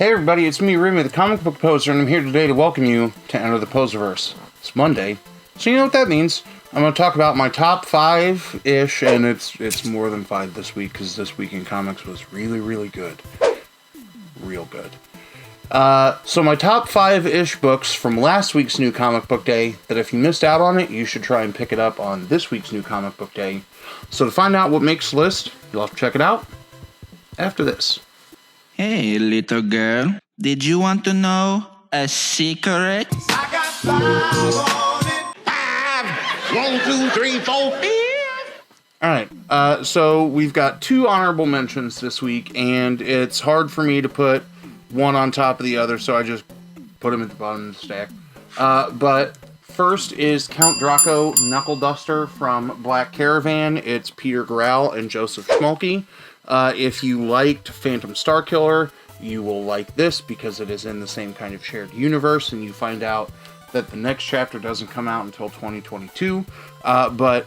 Hey everybody, it's me, Remy, the comic book poser, and I'm here today to welcome you to Enter the Poserverse. It's Monday, so you know what that means. I'm going to talk about my top 5-ish, and it's more than 5 this week, because this week in comics was really good. Real good. So my top 5-ish books from last week's New Comic Book Day, that if you missed out on it, you should try and pick it up on this week's New Comic Book Day. So to find out what makes the list, you'll have to check it out after this. Hey, little girl, did you want to know a secret? I got 5 on it. 5, 1, 2, 3, 4, 5. Alright, so we've got 2 honorable mentions this week, and it's hard for me to put one on top of the other, so I just put them at the bottom of the stack. But first is Count Draco Knuckle Duster from Black Caravan. It's Peter Grau and Joseph Schmalke. If you liked Phantom Starkiller, you will like this because it is in the same kind of shared universe, and you find out that the next chapter doesn't come out until 2022. But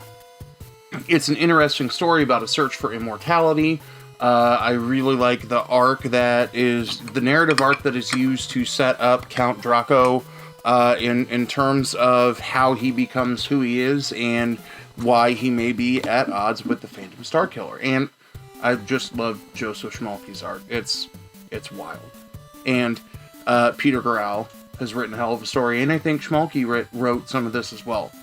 it's an interesting story about a search for immortality. I really like the arc that is the narrative arc that is used to set up Count Draco in terms of how he becomes who he is and why he may be at odds with the Phantom Starkiller. And I just love Joseph Schmalke's art. It's wild. And Peter Grau has written a hell of a story, and I think Schmalke wrote some of this as well.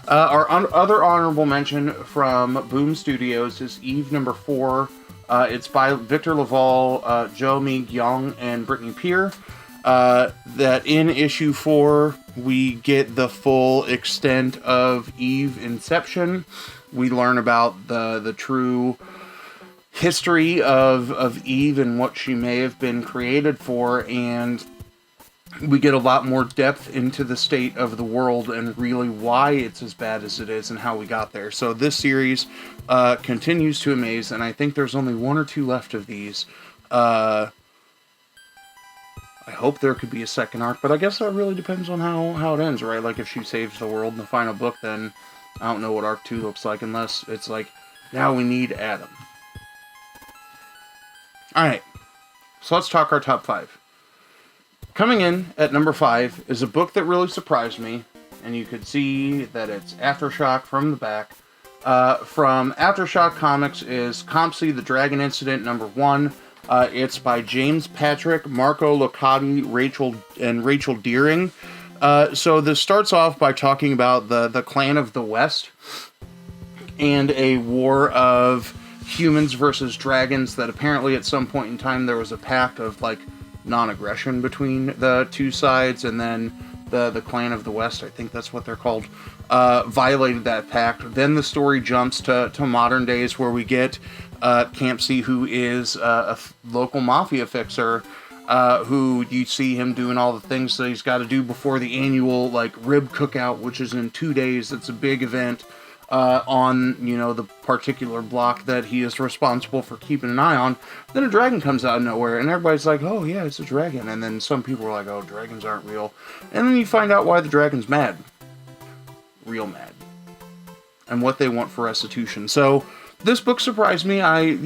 Our other honorable mention from Boom Studios is Eve number 4. It's by Victor Laval, Joe Mi-Young, and Brittany Peer. That in issue 4, we get the full extent of Eve Inception. We learn about the true history of Eve and what she may have been created for, and we get a lot more depth into the state of the world and really why it's as bad as it is and how we got there. So this series continues to amaze, and I think there's only 1 or 2 left of these. I hope there could be a second arc, but I guess that really depends on how it ends, right? Like, if she saves the world in the final book, then I don't know what arc 2 looks like, unless it's like, now we need Adam. Alright, so let's talk our top 5. Coming in at number 5 is a book that really surprised me, and you could see that it's Aftershock from the back. From Aftershock Comics is Copsy, the Dragon Incident, number 1. It's by James Patrick, Marco Locotti, Rachel Deering. So this starts off by talking about the Clan of the West and a war of humans versus dragons that apparently at some point in time there was a pact of, like, non-aggression between the two sides, and then the Clan of the West, I think that's what they're called, violated that pact. Then the story jumps to modern days, where we get Campsy, who is a local mafia fixer, who you see him doing all the things that he's got to do before the annual, like, rib cookout, which is in 2 days. It's a big event on, the particular block that he is responsible for keeping an eye on. Then a dragon comes out of nowhere, and everybody's like, oh yeah, it's a dragon. And then some people are like, oh, dragons aren't real. And then you find out why the dragon's mad. Real mad. And what they want for restitution. So, this book surprised me. I,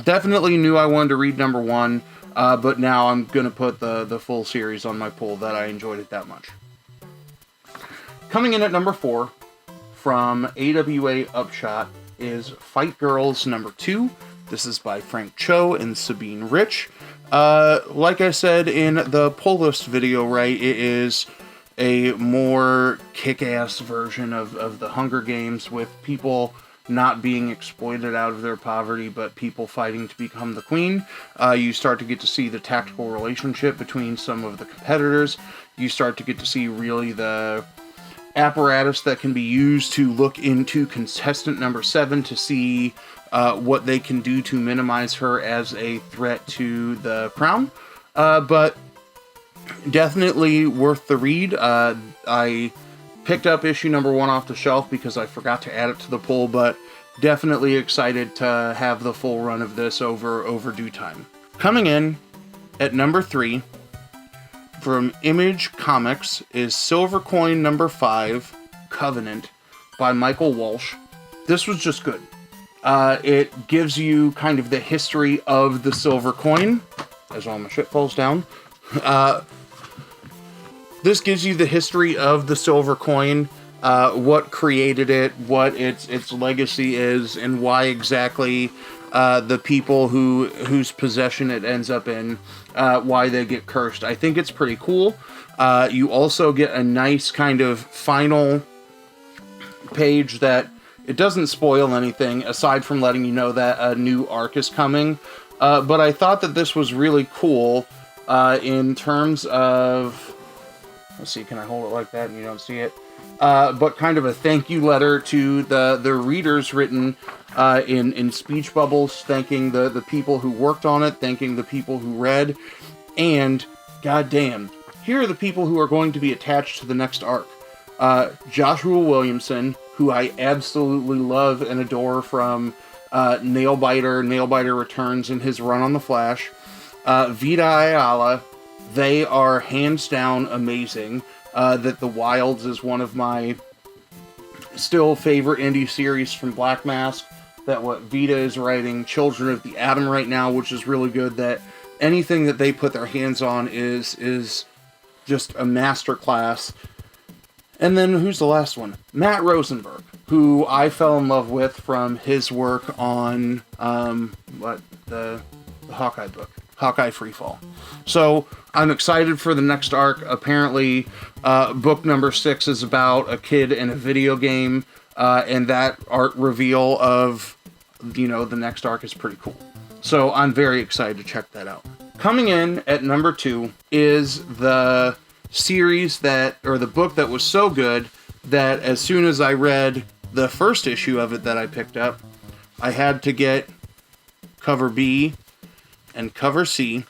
definitely knew I wanted to read number 1, but now I'm going to put the full series on my pull, that I enjoyed it that much. Coming in at number 4, from AWA Upshot, is Fight Girls number 2. This is by Frank Cho and Sabine Rich. Like I said in the pull list video, right, it is a more kick-ass version of the Hunger Games, with people not being exploited out of their poverty, but people fighting to become the queen. You start to get to see the tactical relationship between some of the competitors. You start to get to see really the apparatus that can be used to look into contestant number 7 to see what they can do to minimize her as a threat to the crown. But definitely worth the read. I picked up issue number 1 off the shelf because I forgot to add it to the pull, but definitely excited to have the full run of this over due time. Coming in at number 3, from Image Comics, is Silver Coin number 5, Covenant, by Michael Walsh. This was just good. It gives you kind of the history of the silver coin, as all my shit falls down. This gives you the history of the silver coin, what created it, what its legacy is, and why exactly the people whose possession it ends up in, why they get cursed. I think it's pretty cool. You also get a nice kind of final page that it doesn't spoil anything, aside from letting you know that a new arc is coming. But I thought that this was really cool in terms of... Let's see, can I hold it like that and you don't see it? But kind of a thank you letter to the readers, written in speech bubbles, thanking the people who worked on it, thanking the people who read, and goddamn, here are the people who are going to be attached to the next arc. Joshua Williamson, who I absolutely love and adore from Nailbiter Returns and his run on The Flash. Vita Ayala, they are hands down amazing. That The Wilds is one of my still favorite indie series from Black Mask. That what Vita is writing, Children of the Atom right now, which is really good. That anything that they put their hands on is just a masterclass. And then, who's the last one? Matt Rosenberg, who I fell in love with from his work on, the Hawkeye book, Hawkeye Freefall. So, I'm excited for the next arc. Apparently, book number 6 is about a kid in a video game, and that art reveal of, the next arc is pretty cool. So, I'm very excited to check that out. Coming in at number 2 is the series the book that was so good that as soon as I read the first issue of it that I picked up, I had to get cover B and cover C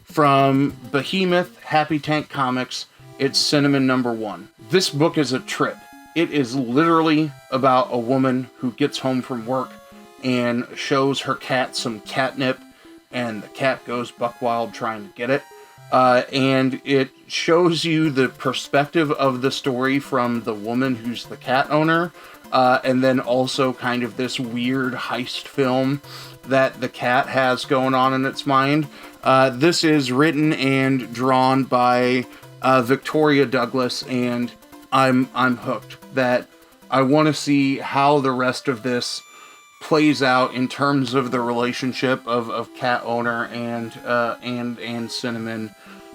from Behemoth Happy Tank Comics. It's Cinnamon number 1. This book is a trip. It is literally about a woman who gets home from work and shows her cat some catnip, and the cat goes buck wild trying to get it. And it shows you the perspective of the story from the woman who's the cat owner, and then also kind of this weird heist film that the cat has going on in its mind. This is written and drawn by Victoria Douglas, and I'm hooked. That I want to see how the rest of this plays out in terms of the relationship of cat owner and Cinnamon,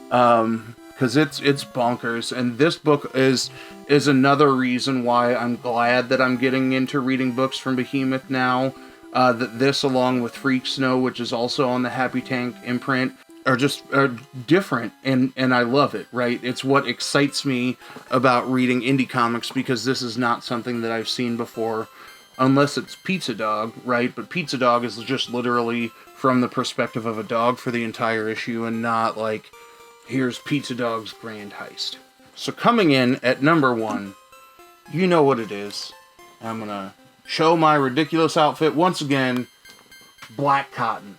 because it's bonkers. And this book is another reason why I'm glad that I'm getting into reading books from Behemoth now. That this, along with Freak Snow, which is also on the Happy Tank imprint, are different, and I love it, right? It's what excites me about reading indie comics, because this is not something that I've seen before, unless it's Pizza Dog, right? But Pizza Dog is just literally from the perspective of a dog for the entire issue, and not like, here's Pizza Dog's grand heist. So coming in at number 1, you know what it is. I'm gonna show my ridiculous outfit once again. Black Cotton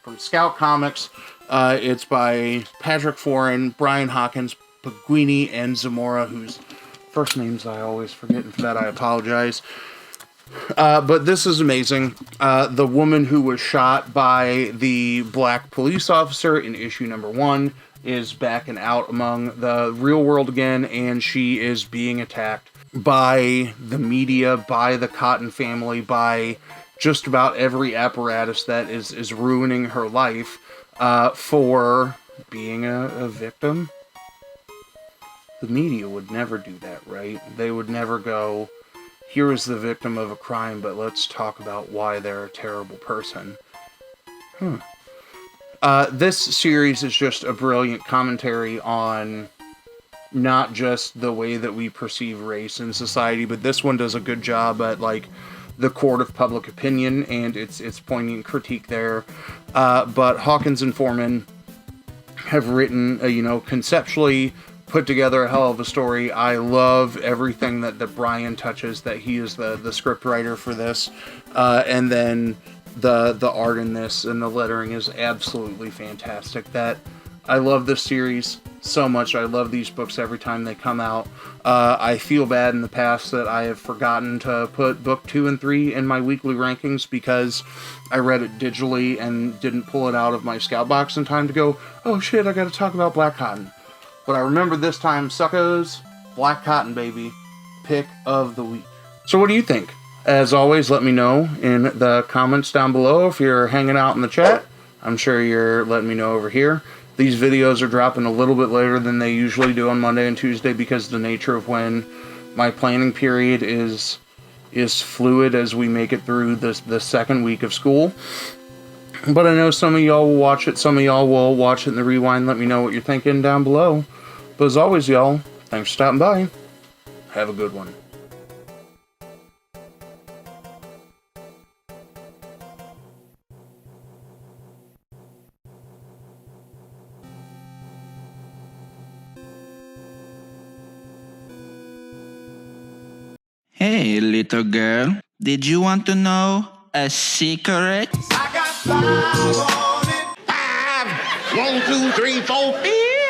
from Scout Comics. It's by Patrick Foran, Brian Hawkins, Paguini, and Zamora, whose first names I always forget, and for that I apologize. But this is amazing. The woman who was shot by the black police officer in issue number 1 is back and out among the real world again, and she is being attacked by the media, by the Cotton family, by just about every apparatus that is ruining her life for being a victim. The media would never do that, right? They would never go, here is the victim of a crime, but let's talk about why they're a terrible person. This series is just a brilliant commentary on not just the way that we perceive race in society, but this one does a good job at, like, the court of public opinion, and its poignant critique there. But Hawkins and Foreman have written, conceptually put together a hell of a story. I love everything that Brian touches, that he is the script writer for this. And then the art in this and the lettering is absolutely fantastic. That I love this series. so much. I love these books every time they come out. I feel bad in the past that I have forgotten to put book 2 and 3 in my weekly rankings because I read it digitally and didn't pull it out of my scout box in time to go, oh shit, I gotta talk about Black Cotton. But I remember this time, suckos, Black Cotton, baby. Pick of the week. So what do you think? As always, let me know in the comments down below if you're hanging out in the chat. I'm sure you're letting me know over here. These videos are dropping a little bit later than they usually do on Monday and Tuesday because of the nature of when my planning period is fluid as we make it through the second week of school. But I know some of y'all will watch it, some of y'all will watch it in the rewind. Let me know what you're thinking down below. But as always, y'all, thanks for stopping by. Have a good one. Hey, little girl, did you want to know a secret? I got 5 on it. 5, 1, 2, 3, 4, 5.